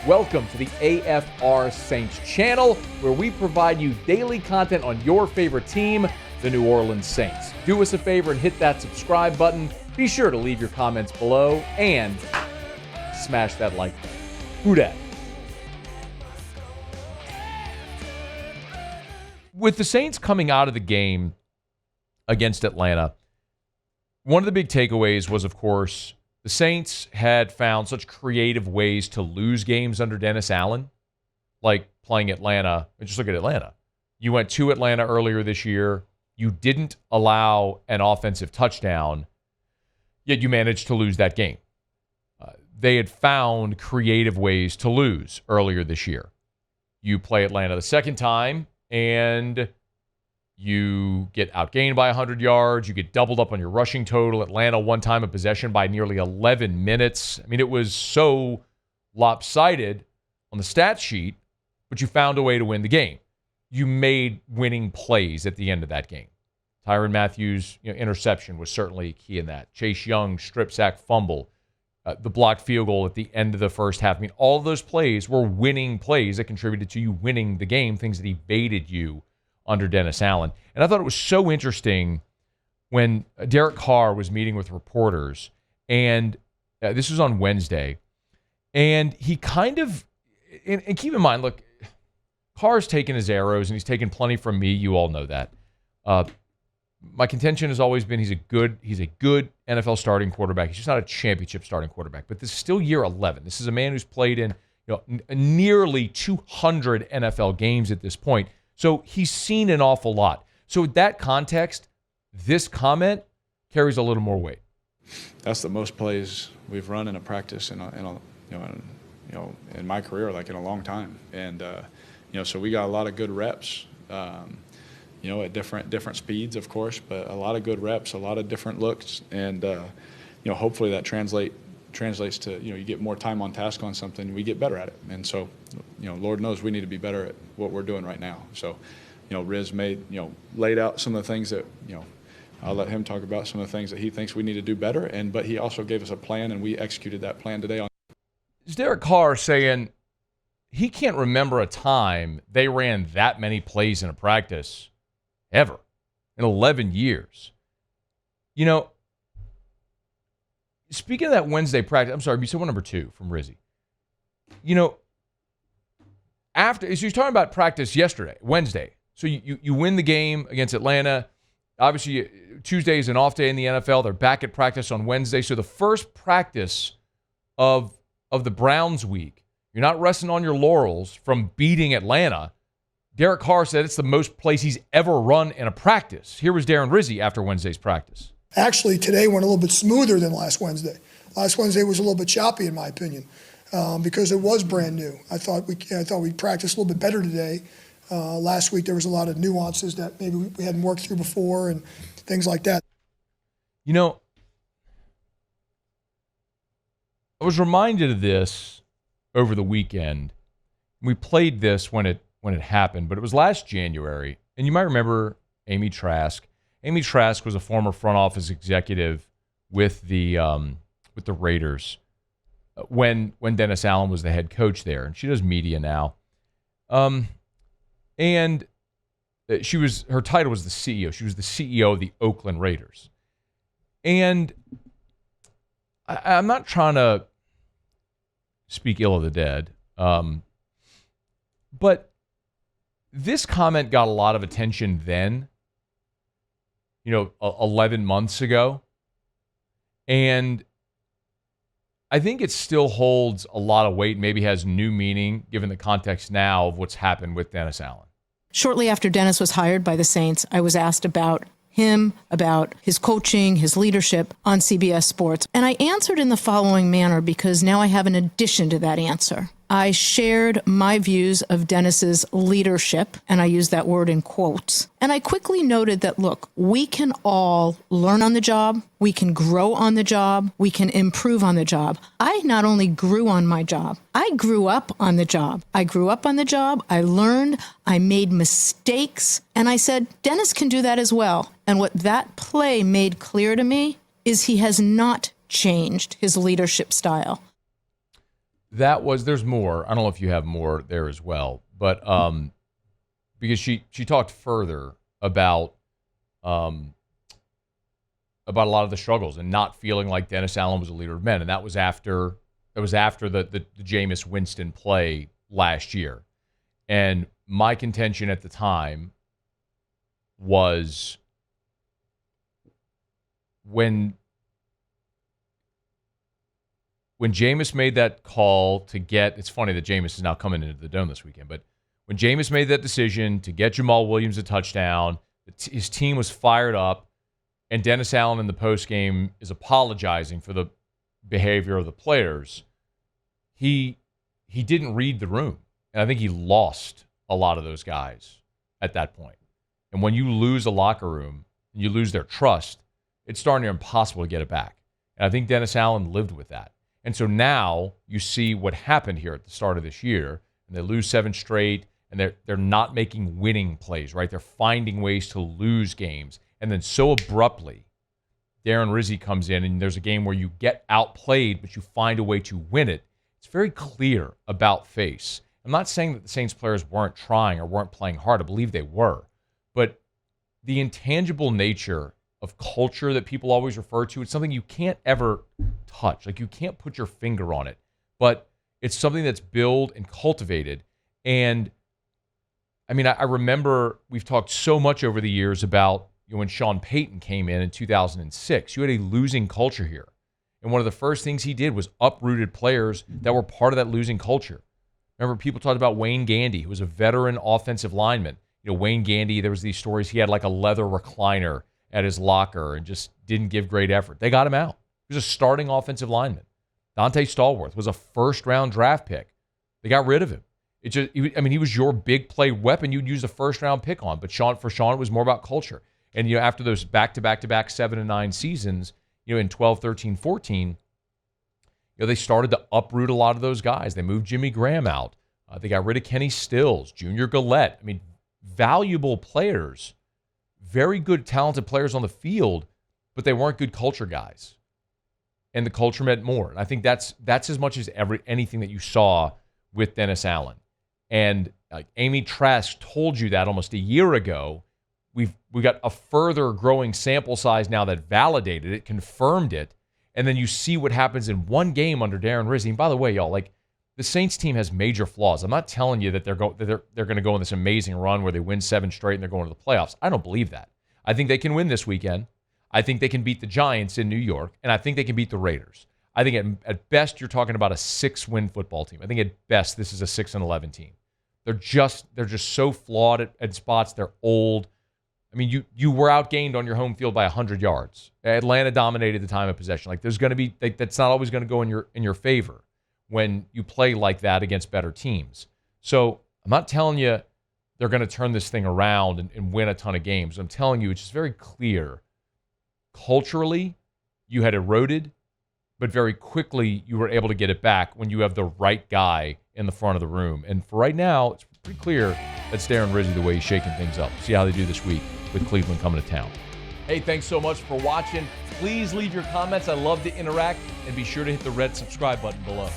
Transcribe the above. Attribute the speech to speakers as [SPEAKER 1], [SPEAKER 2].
[SPEAKER 1] Welcome to the AFR Saints channel, where we provide you daily content on your favorite team, the New Orleans Saints. Do us a favor and hit that subscribe button. Be sure to leave your comments below and smash that like button. Who dat? With the Saints coming out of the game against Atlanta, one of the big takeaways was, of course, the Saints had found such creative ways to lose games under Dennis Allen, like playing Atlanta. And just look at Atlanta. You went to Atlanta earlier this year. You didn't allow an offensive touchdown, yet you managed to lose that game. They had found creative ways to lose earlier this year. You play Atlanta the second time, and you get outgained by 100 yards. You get doubled up on your rushing total. Atlanta one time of possession by nearly 11 minutes. I mean, it was so lopsided on the stat sheet, but you found a way to win the game. You made winning plays at the end of that game. Tyrann Mathieu's interception was certainly key in that. Chase Young strip sack fumble. The blocked field goal at the end of the first half. I mean, all of those plays were winning plays that contributed to you winning the game, things that evaded you under Dennis Allen. And I thought it was so interesting when Derek Carr was meeting with reporters, and this was on Wednesday, and he kind of, and keep in mind, look, Carr's taken his arrows, and he's taken plenty from me. You all know that. My contention has always been he's a good NFL starting quarterback. He's just not a championship starting quarterback. But this is still year 11. This is a man who's played in nearly 200 NFL games at this point. So he's seen an awful lot. So with that context, this comment carries a little more weight.
[SPEAKER 2] That's the most plays we've run in a practice in my career, like in a long time. And so we got a lot of good reps. At different speeds, of course, but a lot of good reps, a lot of different looks, and hopefully that translates to you get more time on task on something, we get better at it, and so Lord knows we need to be better at what we're doing right now. So Riz laid out some of the things that I'll let him talk about some of the things that he thinks we need to do better, but he also gave us a plan, and we executed that plan today.
[SPEAKER 1] Is Derek Carr saying he can't remember a time they ran that many plays in a practice ever in 11 years. Speaking of that Wednesday practice, I'm sorry, you said one number 2 from Rizzi. So he's talking about practice yesterday, Wednesday. So you win the game against Atlanta. Obviously, Tuesday is an off day in the NFL. They're back at practice on Wednesday. So the first practice of the Browns week, you're not resting on your laurels from beating Atlanta. Derek Carr said it's the most plays he's ever run in a practice. Here was Darren Rizzi after Wednesday's practice.
[SPEAKER 3] Actually, today went a little bit smoother than last Wednesday. Last Wednesday was a little bit choppy, in my opinion, because it was brand new. I thought we practiced a little bit better today. Last week there was a lot of nuances that maybe we hadn't worked through before and things like that.
[SPEAKER 1] I was reminded of this over the weekend. We played this when it happened, but it was last January. And you might remember Amy Trask. Amy Trask was a former front office executive with the Raiders when Dennis Allen was the head coach there, and she does media now. And her title was the CEO. She was the CEO of the Oakland Raiders. And I'm not trying to speak ill of the dead, but this comment got a lot of attention then, 11 months ago. And I think it still holds a lot of weight, maybe has new meaning given the context now of what's happened with Dennis Allen.
[SPEAKER 4] Shortly after Dennis was hired by the Saints, I was asked about him, about his coaching, his leadership on CBS Sports. And I answered in the following manner because now I have an addition to that answer. I shared my views of Dennis's leadership, and I use that word in quotes. And I quickly noted that, look, we can all learn on the job, we can grow on the job, we can improve on the job. I not only grew on my job, I grew up on the job. I grew up on the job, I learned, I made mistakes, and I said, Dennis can do that as well. And what that play made clear to me is he has not changed his leadership style.
[SPEAKER 1] There's more. I don't know if you have more there as well, but because she talked further about a lot of the struggles and not feeling like Dennis Allen was a leader of men, and that was after the Jameis Winston play last year. And my contention at the time was when Jameis made that call to get, it's funny that Jameis is now coming into the Dome this weekend, but when Jameis made that decision to get Jamal Williams a touchdown, his team was fired up, and Dennis Allen in the postgame is apologizing for the behavior of the players. He didn't read the room, and I think he lost a lot of those guys at that point. And when you lose a locker room, and you lose their trust, it's darn near impossible to get it back. And I think Dennis Allen lived with that. And so now you see what happened here at the start of this year, and they lose 7 straight, and they're not making winning plays, right? They're finding ways to lose games. And then so abruptly, Darren Rizzi comes in, and there's a game where you get outplayed, but you find a way to win it. It's very clear about face. I'm not saying that the Saints players weren't trying or weren't playing hard. I believe they were. But the intangible nature of culture that people always refer to, it's something you can't ever touch. Like, you can't put your finger on it. But it's something that's built and cultivated. And, I mean, I remember we've talked so much over the years about, you know, when Sean Payton came in 2006. You had a losing culture here. And one of the first things he did was uprooted players that were part of that losing culture. Remember, people talked about Wayne Gandy, who was a veteran offensive lineman. You know, Wayne Gandy, there was these stories, he had like a leather recliner at his locker and just didn't give great effort. They got him out. He was a starting offensive lineman. Dante Stallworth was a first-round draft pick. They got rid of him. He was your big play weapon you'd use a first-round pick on. But for Sean, it was more about culture. And, you know, after those back-to-back-to-back 7 and 9 seasons, you know, in 12, 13, 14, you know, they started to uproot a lot of those guys. They moved Jimmy Graham out. They got rid of Kenny Stills, Junior Gillette. I mean, valuable players, very good, talented players on the field, but they weren't good culture guys. And the culture meant more. And I think that's as much as anything that you saw with Dennis Allen. And Amy Trask told you that almost a year ago. We got a further growing sample size now that validated it, confirmed it, and then you see what happens in one game under Darren Rizzi. And by the way, y'all, like, the Saints team has major flaws. I'm not telling you that they're going to go on this amazing run where they win 7 straight and they're going to the playoffs. I don't believe that. I think they can win this weekend. I think they can beat the Giants in New York, and I think they can beat the Raiders. I think at best you're talking about a 6-win football team. I think at best this is a 6-11 team. They're just so flawed at spots. They're old. I mean, you were outgained on your home field by 100 yards. Atlanta dominated the time of possession. Like, there's going to be that's not always going to go in your favor when you play like that against better teams. So I'm not telling you they're going to turn this thing around and win a ton of games. I'm telling you, it's just very clear. Culturally, you had eroded, but very quickly you were able to get it back when you have the right guy in the front of the room. And for right now, it's pretty clear that's Darren Rizzi, the way he's shaking things up. See how they do this week with Cleveland coming to town. Hey, thanks so much for watching. Please leave your comments. I love to interact, and be sure to hit the red subscribe button below.